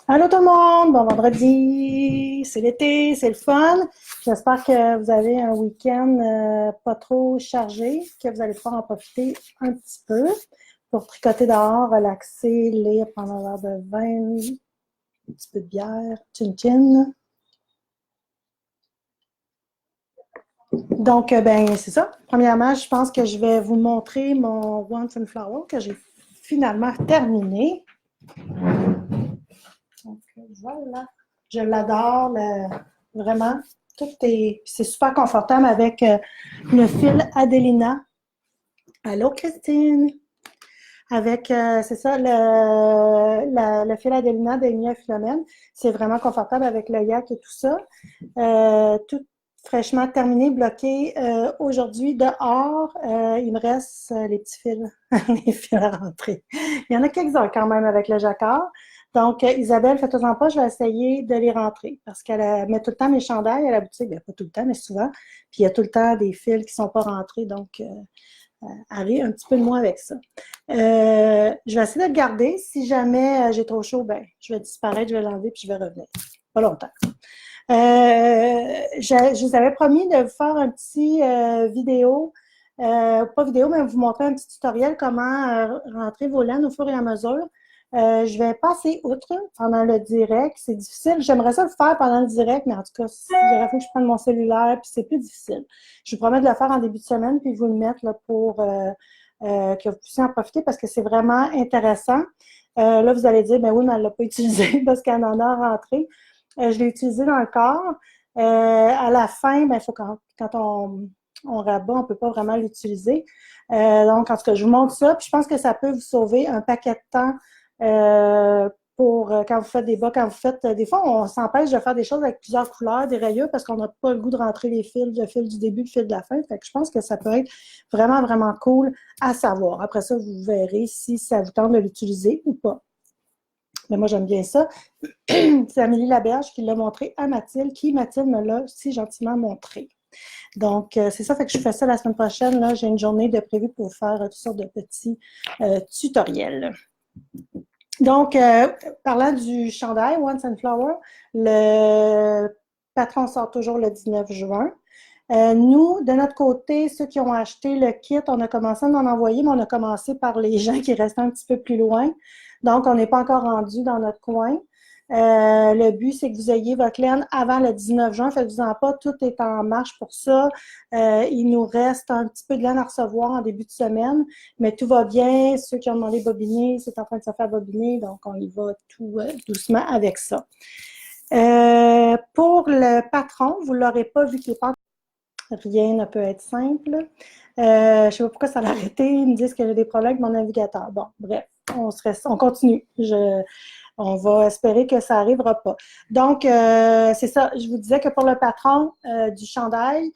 Allô tout le monde, bon vendredi, c'est l'été, c'est le fun. J'espère que vous avez un week-end pas trop chargé, que vous allez pouvoir en profiter un petit peu pour tricoter dehors, relaxer, lire, prendre un verre de vin, un petit peu de bière, chin-chin. Donc, ben, c'est ça. Premièrement, je pense que je vais vous montrer mon One Sunflower que j'ai finalement terminé. Donc, voilà. Je l'adore, vraiment. Tout est, c'est super confortable avec le fil Adelina. Allô, Christine? Avec, c'est ça, le fil Adelina d'Emia Philomène. C'est vraiment confortable avec le yak et tout ça. Tout fraîchement terminé, bloqué. Aujourd'hui, dehors, il me reste les petits fils, les fils à rentrer. Il y en a quelques-uns quand même avec le jacquard. Donc, Isabelle, faites-en pas, je vais essayer de les rentrer parce qu'elle met tout le temps mes chandails à la boutique. Bien, pas tout le temps, mais souvent. Puis, il y a tout le temps des fils qui ne sont pas rentrés. Donc, allez un petit peu de moi avec ça. Je vais essayer de le garder. Si jamais j'ai trop chaud, ben, je vais disparaître, je vais l'enlever puis je vais revenir. Pas longtemps. Je vous avais promis de vous faire un petit vidéo, pas vidéo, mais vous montrer un petit tutoriel comment rentrer vos laines au fur et à mesure. Je vais passer outre pendant le direct. C'est difficile. J'aimerais ça le faire pendant le direct, mais en tout cas, il aurait fallu que je prenne mon cellulaire, puis c'est plus difficile. Je vous promets de le faire en début de semaine, puis vous le mettre là, pour que vous puissiez en profiter parce que c'est vraiment intéressant. Là, vous allez dire, ben oui, mais elle ne l'a pas utilisé parce qu'elle en a rentré. Je l'ai utilisé dans le corps. À la fin, ben, il faut quand on rabat, on ne peut pas vraiment l'utiliser. Donc, en tout cas, je vous montre ça. Puis je pense que ça peut vous sauver un paquet de temps pour quand vous faites des bas, quand vous faites. Des fois, on s'empêche de faire des choses avec plusieurs couleurs, des rayures, parce qu'on n'a pas le goût de rentrer les fils, le fil du début, le fil de la fin. Fait que je pense que ça peut être vraiment, vraiment cool à savoir. Après ça, vous verrez si ça vous tente de l'utiliser ou pas. Mais moi, j'aime bien ça. C'est Amélie Laberge qui l'a montré à Mathilde, qui, Mathilde, me l'a si gentiment montré. Donc, c'est ça, fait que je fais ça la semaine prochaine. Là, j'ai une journée de prévu pour faire toutes sortes de petits tutoriels. Donc, parlant du chandail One Sunflower, le patron sort toujours le 19 juin. Nous, de notre côté, ceux qui ont acheté le kit, on a commencé à en envoyer, mais on a commencé par les gens qui restaient un petit peu plus loin. Donc, on n'est pas encore rendu dans notre coin. Le but, c'est que vous ayez votre laine avant le 19 juin. Faites-vous-en pas, tout est en marche pour ça. Il nous reste un petit peu de laine à recevoir en début de semaine, mais tout va bien. Ceux qui ont demandé bobiner, c'est en train de se faire bobiner, donc on y va tout doucement avec ça. Pour le patron, vous ne l'aurez pas vu qu'il n'est pas. Rien ne peut être simple. Je ne sais pas pourquoi ça l'a arrêté. Ils me disent que j'ai des problèmes avec mon navigateur. Bon, bref, on continue. On va espérer que ça n'arrivera pas. Donc, c'est ça. Je vous disais que pour le patron du chandail,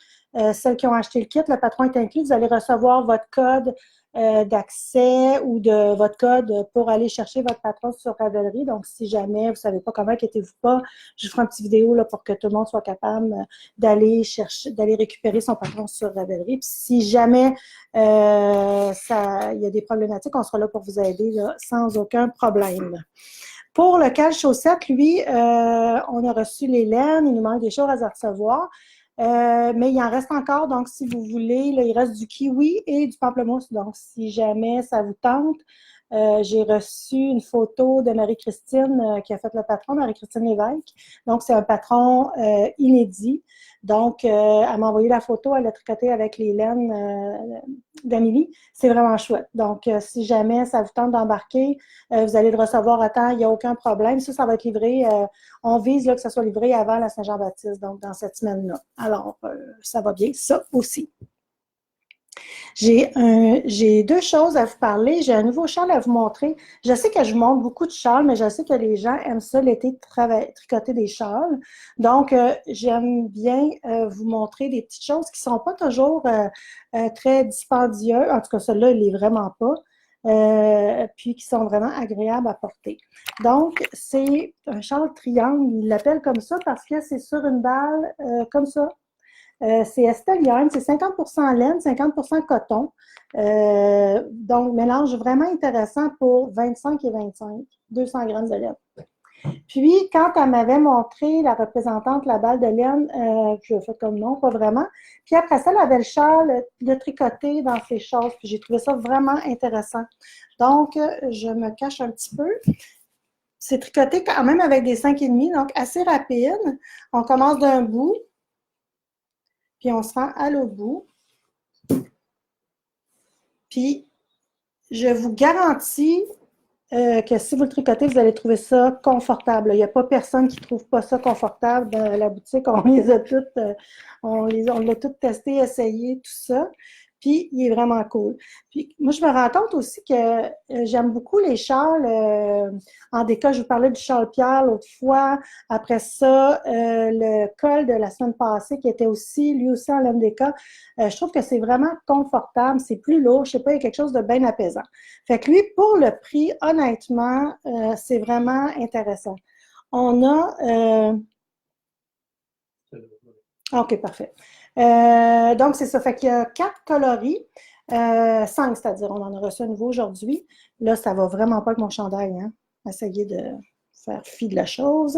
celles qui ont acheté le kit, le patron est inclus. Vous allez recevoir votre code d'accès ou de votre code pour aller chercher votre patron sur Ravelry. Donc, si jamais vous ne savez pas comment, inquiétez-vous pas. Je ferai une petite vidéo là, pour que tout le monde soit capable d'aller chercher, d'aller récupérer son patron sur Ravelry. Puis si jamais il y a des problématiques, on sera là pour vous aider là, sans aucun problème. Pour le cale-chaussette, lui, on a reçu les laines, il nous manque des choses à recevoir. Mais il en reste encore, donc si vous voulez, là, il reste du kiwi et du pamplemousse. Donc, si jamais ça vous tente, j'ai reçu une photo de Marie-Christine qui a fait le patron, Marie-Christine Lévesque. Donc, c'est un patron inédit. Donc, elle m'a envoyé la photo, elle a tricoté avec les laines d'Amélie. C'est vraiment chouette. Donc, si jamais ça vous tente d'embarquer, vous allez le recevoir à temps, il n'y a aucun problème. Ça va être livré. On vise là, que ça soit livré avant la Saint-Jean-Baptiste, donc dans cette semaine-là. Alors, ça va bien, ça aussi. J'ai deux choses à vous parler. J'ai un nouveau châle à vous montrer. Je sais que je vous montre beaucoup de châles, mais je sais que les gens aiment ça l'été, tricoter des châles. Donc, j'aime bien vous montrer des petites choses qui ne sont pas toujours très dispendieuses. En tout cas, celui-là, il n'est vraiment pas. Puis qui sont vraiment agréables à porter. Donc, c'est un châle triangle. Il l'appelle comme ça parce que c'est sur une balle comme ça. C'est Esteliane, c'est 50% laine, 50% coton. Donc, mélange vraiment intéressant pour 25 et 25, 200 grammes de laine. Puis, quand elle m'avait montré, la représentante, la balle de laine, je l'ai fait comme non, pas vraiment. Puis après ça, elle avait le châle de tricoter dans ses choses. Puis j'ai trouvé ça vraiment intéressant. Donc, je me cache un petit peu. C'est tricoté quand même avec des 5,5, donc assez rapide. On commence d'un bout, puis on se rend à l'autre bout. Puis, je vous garantis que si vous le tricotez, vous allez trouver ça confortable. Il n'y a pas personne qui ne trouve pas ça confortable dans la boutique. On les a toutes, on l'a toutes testé, essayé, tout ça. Puis, il est vraiment cool. Puis, moi, je me rends compte aussi que j'aime beaucoup les châles. En déca, je vous parlais du châle Pierre l'autre fois. Après ça, le col de la semaine passée, qui était aussi, lui aussi en laine déca. Je trouve que c'est vraiment confortable. C'est plus lourd. Je sais pas, il y a quelque chose de bien apaisant. Fait que lui, pour le prix, honnêtement, c'est vraiment intéressant. On a... OK, parfait. Donc, c'est ça. Fait qu'il y a 4 coloris. 5, c'est-à-dire, on en a reçu un nouveau aujourd'hui. Là, ça va vraiment pas avec mon chandail, hein? Essayer de faire fi de la chose.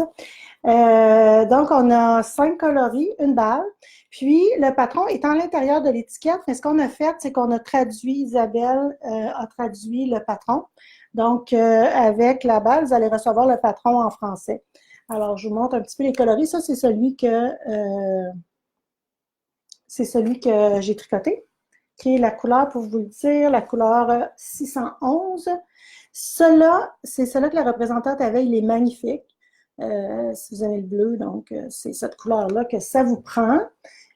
Donc, on a 5 coloris, une balle. Puis, le patron est à l'intérieur de l'étiquette, mais ce qu'on a fait, c'est qu'on a traduit, Isabelle a traduit le patron. Donc, avec la balle, vous allez recevoir le patron en français. Alors, je vous montre un petit peu les coloris. Ça, c'est celui que j'ai tricoté, qui est la couleur, pour vous le dire, la couleur 611. Cela, c'est celui que la représentante avait, il est magnifique. Si vous avez le bleu, donc c'est cette couleur-là que ça vous prend.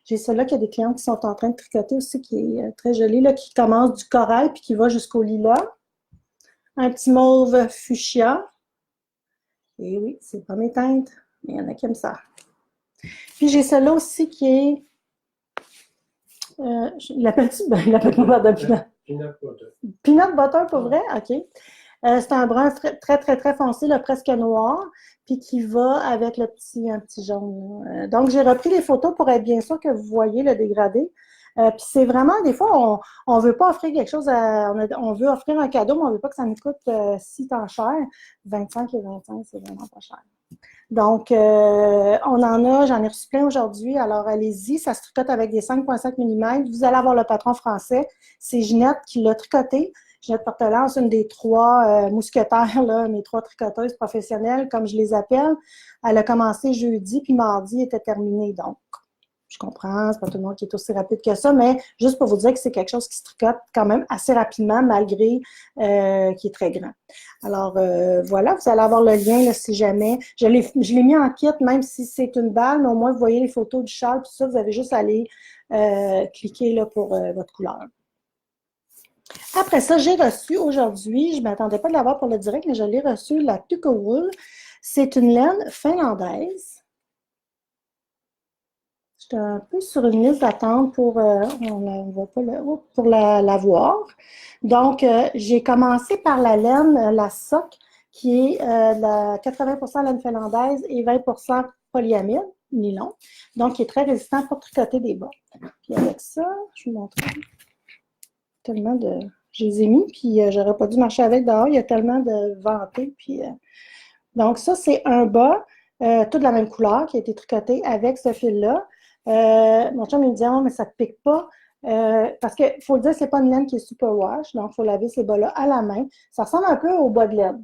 J'ai celui-là qui a des clients qui sont en train de tricoter aussi, qui est très joli, là, qui commence du corail puis qui va jusqu'au lilas. Un petit mauve fuchsia. Et oui, c'est pas mes teintes, mais il y en a qui aiment ça. Puis j'ai celui-là aussi qui est... il l'appelle-tu? Ben, il l'appelle pas de peanut. Peanut butter. Peanut butter, pour vrai? OK. C'est un brun très, très, très foncé, là, presque noir, puis qui va avec un petit jaune. Donc, j'ai repris les photos pour être bien sûr que vous voyez le dégradé. Puis c'est vraiment, des fois, on veut pas offrir quelque chose, on veut offrir un cadeau, mais on veut pas que ça nous coûte si tant cher. 25 et 25, c'est vraiment pas cher. Donc, j'en ai reçu plein aujourd'hui. Alors, allez-y, ça se tricote avec des 5,5 mm. Vous allez avoir le patron français. C'est Ginette qui l'a tricoté. Ginette Portelance, une des 3 mousquetaires, là, mes 3 tricoteuses professionnelles, comme je les appelle. Elle a commencé jeudi, puis mardi, était terminée. Donc, je comprends, c'est pas tout le monde qui est aussi rapide que ça, mais juste pour vous dire que c'est quelque chose qui se tricote quand même assez rapidement, malgré qui est très grand. Alors, voilà, vous allez avoir le lien là, si jamais. Je l'ai mis en kit, même si c'est une balle, mais au moins, vous voyez les photos du châle, tout ça, vous avez juste à aller cliquer là, pour votre couleur. Après ça, j'ai reçu aujourd'hui, je ne m'attendais pas de l'avoir pour le direct, mais je l'ai reçu, la Tukowool. C'est une laine finlandaise. J'étais un peu sur une liste d'attente pour, pour la voir. Donc, j'ai commencé par la laine, la soc, qui est la 80% laine finlandaise et 20% polyamide, nylon. Donc, qui est très résistant pour tricoter des bas. Puis avec ça, je vous montre tellement de... Je les ai mis, puis j'aurais pas dû marcher avec dehors. Il y a tellement de vantés. Puis, donc, ça, c'est un bas, tout de la même couleur, qui a été tricoté avec ce fil-là. Mon chum il me dit, oh, mais ça ne te pique pas. Parce qu'il faut le dire, c'est pas une laine qui est super wash, donc il faut laver ces bas-là à la main. Ça ressemble un peu au bas de laine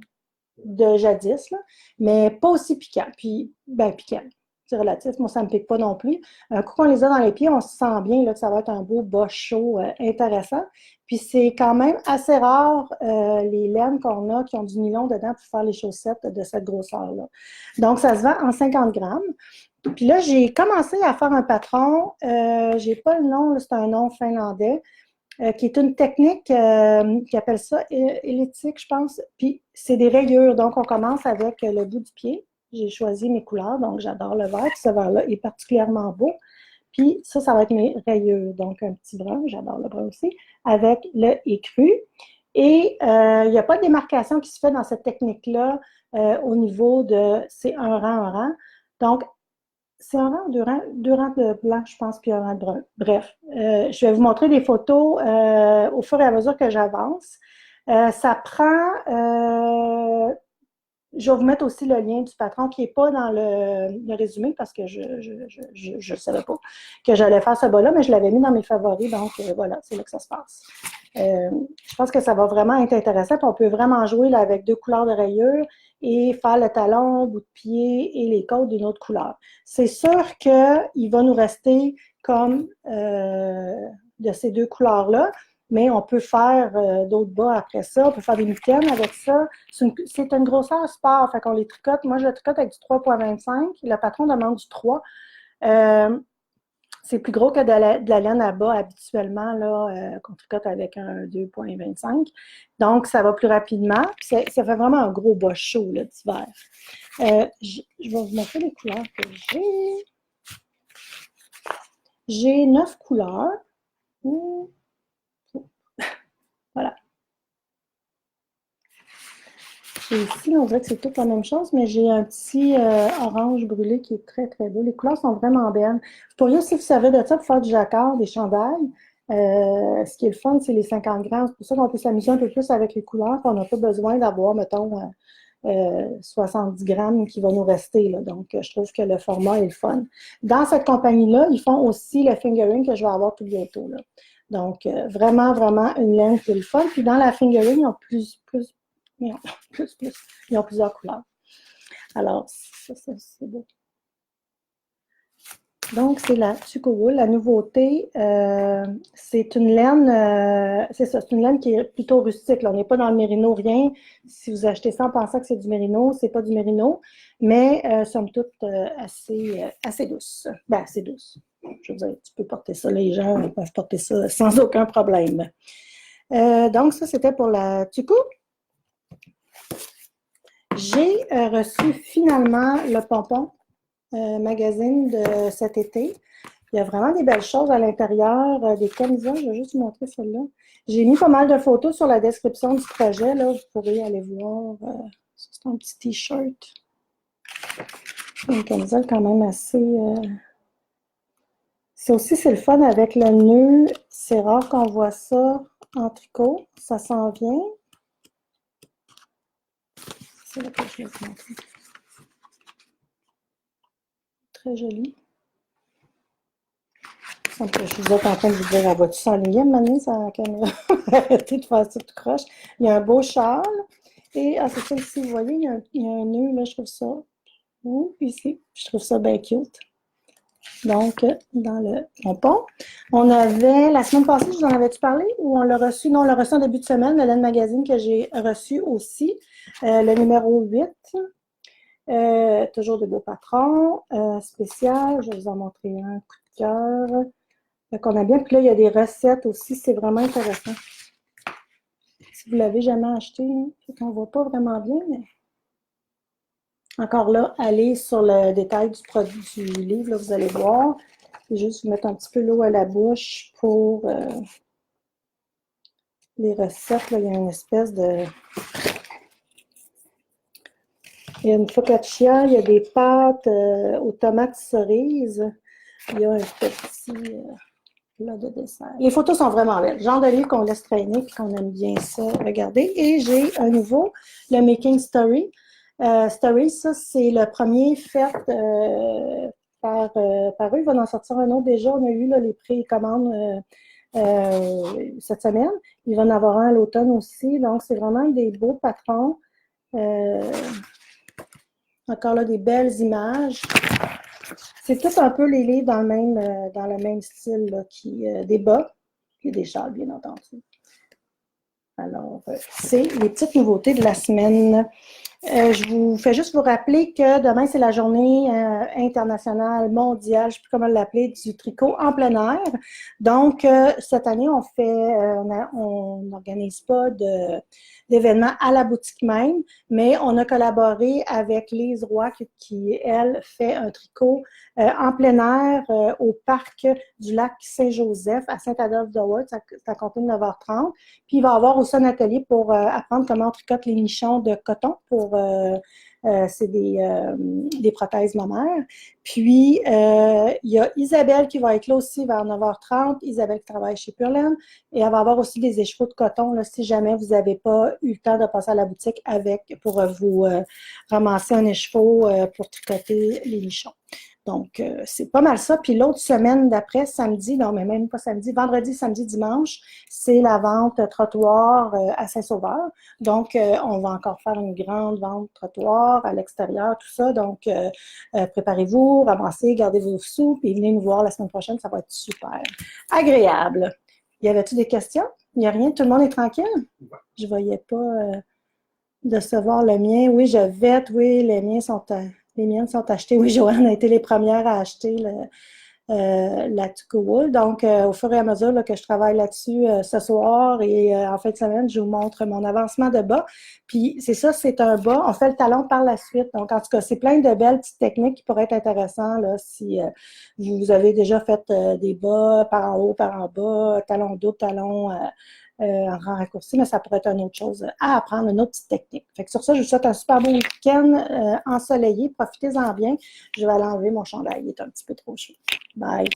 de jadis, là, mais pas aussi piquant. Puis, ben, piquant. C'est relatif, moi, ça ne me pique pas non plus. Un coup qu'on les a dans les pieds, on se sent bien là, que ça va être un beau bas chaud intéressant. Puis c'est quand même assez rare les laines qu'on a qui ont du nylon dedans pour faire les chaussettes de cette grosseur-là. Donc, ça se vend en 50 grammes. Puis là, j'ai commencé à faire un patron. J'ai pas le nom, c'est un nom finlandais, qui est une technique qui appelle ça elliptique, je pense. Puis c'est des rayures. Donc, on commence avec le bout du pied. J'ai choisi mes couleurs, donc j'adore le vert. Puis ce vert-là est particulièrement beau. Puis ça va être mes rayures. Donc, un petit brun, j'adore le brun aussi, avec le écru. Et il n'y a pas de démarcation qui se fait dans cette technique-là au niveau de c'est un rang. Donc, c'est un rang, deux rangs de blanc, je pense, puis un rang de brun. Bref, je vais vous montrer des photos au fur et à mesure que j'avance. Ça prend Je vais vous mettre aussi le lien du patron qui n'est pas dans le résumé parce que je ne savais pas que j'allais faire ce bas-là, mais je l'avais mis dans mes favoris, donc voilà, c'est là que ça se passe. Je pense que ça va vraiment être intéressant. Puis on peut vraiment jouer là, avec 2 couleurs de rayures et faire le talon, bout de pied et les côtes d'une autre couleur. C'est sûr qu'il va nous rester comme de ces 2 couleurs-là, mais on peut faire d'autres bas après ça. On peut faire des mitaines avec ça. C'est une grosseur sport, fait qu'on les tricote. Moi, je le tricote avec du 3,25. Le patron demande du 3. C'est plus gros que de la laine à bas habituellement, là, qu'on tricote avec un 2,25. Donc, ça va plus rapidement. Ça fait vraiment un gros bas chaud d'hiver. Je vais vous montrer les couleurs que j'ai. J'ai 9 couleurs. Voilà. Et ici, on dirait que c'est toute la même chose, mais j'ai un petit orange brûlé qui est très, très beau. Les couleurs sont vraiment belles. Vous pourriez, si vous savez de ça, pour faire du jacquard, des chandails. Ce qui est le fun, c'est les 50 grammes. C'est pour ça qu'on peut s'amuser un peu plus avec les couleurs. On n'a pas besoin d'avoir, mettons, 70 grammes qui va nous rester. Là. Donc, je trouve que le format est le fun. Dans cette compagnie-là, ils font aussi le fingering que je vais avoir tout bientôt. Là. Donc, vraiment, vraiment une laine qui est le fun. Puis dans la fingering, ils ont ils ont plusieurs couleurs. Alors, ça c'est beau. Donc, c'est la Tuco-Wool. La nouveauté, c'est une laine, c'est ça, c'est une laine qui est plutôt rustique. Là. On n'est pas dans le mérino, rien. Si vous achetez ça en pensant que c'est du mérino, c'est pas du mérino, mais somme toute assez douce. Ben, assez douce. Je veux dire, tu peux porter ça, les gens peuvent porter ça sans aucun problème. Donc, ça, c'était pour la Tuco. J'ai reçu finalement le pompon magazine de cet été. Il y a vraiment des belles choses à l'intérieur, des camisoles. Je vais juste vous montrer celle-là. J'ai mis pas mal de photos sur la description du projet. Là. Vous pourrez aller voir. C'est un petit t-shirt. Une camisole quand même assez... C'est le fun avec le nœud. C'est rare qu'on voit ça en tricot. Ça s'en vient. C'est là que je vais vous montrer. Très joli. Je vous êtes en train de vous dire, elle va-tu s'enligner maintenant sur la caméra? Arrêtez de faire ça tout croche. Il y a un beau châle. Et c'est ça ici, vous voyez, il y a un nœud, là, je trouve ça. Ici, je trouve ça bien cute. Donc, dans le pompon. On avait, la semaine passée, je vous en avais-tu parlé? Ou on l'a reçu? Non, on l'a reçu en début de semaine, le Laine Magazine que j'ai reçu aussi. Le numéro 8. Toujours de beaux patrons. Spécial, je vais vous en montrer un coup de cœur. Qu'on a bien. Puis là, il y a des recettes aussi. C'est vraiment intéressant. Si vous ne l'avez jamais acheté, on ne voit pas vraiment bien, mais encore là, allez sur le détail du produit du livre, là, vous allez voir. Et juste vous mettre un petit peu l'eau à la bouche pour les recettes. Là, il y a une espèce de... Il y a une focaccia, il y a des pâtes aux tomates cerises. Il y a un petit... là, de dessert. Les photos sont vraiment belles. Genre de livre qu'on laisse traîner et qu'on aime bien ça regarder. Et j'ai un nouveau, le Making Story. Story, ça, c'est le premier fait par eux. Il va en sortir un autre déjà. On a eu là, les précommandes cette semaine. Il va en avoir un à l'automne aussi. Donc, c'est vraiment des beaux patrons. Encore là, des belles images. C'est tout un peu les livres dans le même style, là, des bas et des châles, bien entendu. Alors, c'est les petites nouveautés de la semaine. Je vous fais juste vous rappeler que demain, c'est la journée internationale, mondiale, je ne sais plus comment l'appeler, du tricot en plein air. Donc, cette année, on n'organise pas d'événements à la boutique même, mais on a collaboré avec Lise Roy qui elle, fait un tricot en plein air au parc du lac Saint-Joseph à Saint-Adolphe-de-Worth, c'est à compter de 9h30. Puis, il va y avoir aussi un atelier pour apprendre comment on tricote les nichons de coton pour C'est des prothèses mammaires. Puis, il y a Isabelle qui va être là aussi vers 9h30. Isabelle qui travaille chez Purelaine. Et elle va avoir aussi des écheveaux de coton, là, si jamais vous n'avez pas eu le temps de passer à la boutique pour vous ramasser un écheveau pour tricoter les nichons. Donc, c'est pas mal ça. Puis l'autre semaine d'après, samedi, non, mais même pas samedi, vendredi, samedi, dimanche, c'est la vente trottoir à Saint-Sauveur. Donc, on va encore faire une grande vente trottoir à l'extérieur, tout ça. Donc, préparez-vous, ramassez, gardez vos sous, puis venez nous voir la semaine prochaine, ça va être super agréable. Y avait-tu des questions? Il n'y a rien? Tout le monde est tranquille? Je voyais pas de savoir le mien. Oui, je vête, oui, les miennes sont achetées. Oui, Joanne a été les premières à acheter la Tuco Wool. Donc, au fur et à mesure là, que je travaille là-dessus ce soir et en fin de semaine, je vous montre mon avancement de bas. Puis, c'est ça, c'est un bas. On fait le talon par la suite. Donc, en tout cas, c'est plein de belles petites techniques qui pourraient être intéressantes là, si vous avez déjà fait des bas par en haut, par en bas, talon double, talon en rang raccourci, mais ça pourrait être une autre chose à apprendre, une autre petite technique. Fait que sur ça, je vous souhaite un super beau week-end ensoleillé. Profitez-en bien. Je vais aller enlever mon chandail. Il est un petit peu trop chaud. Bye.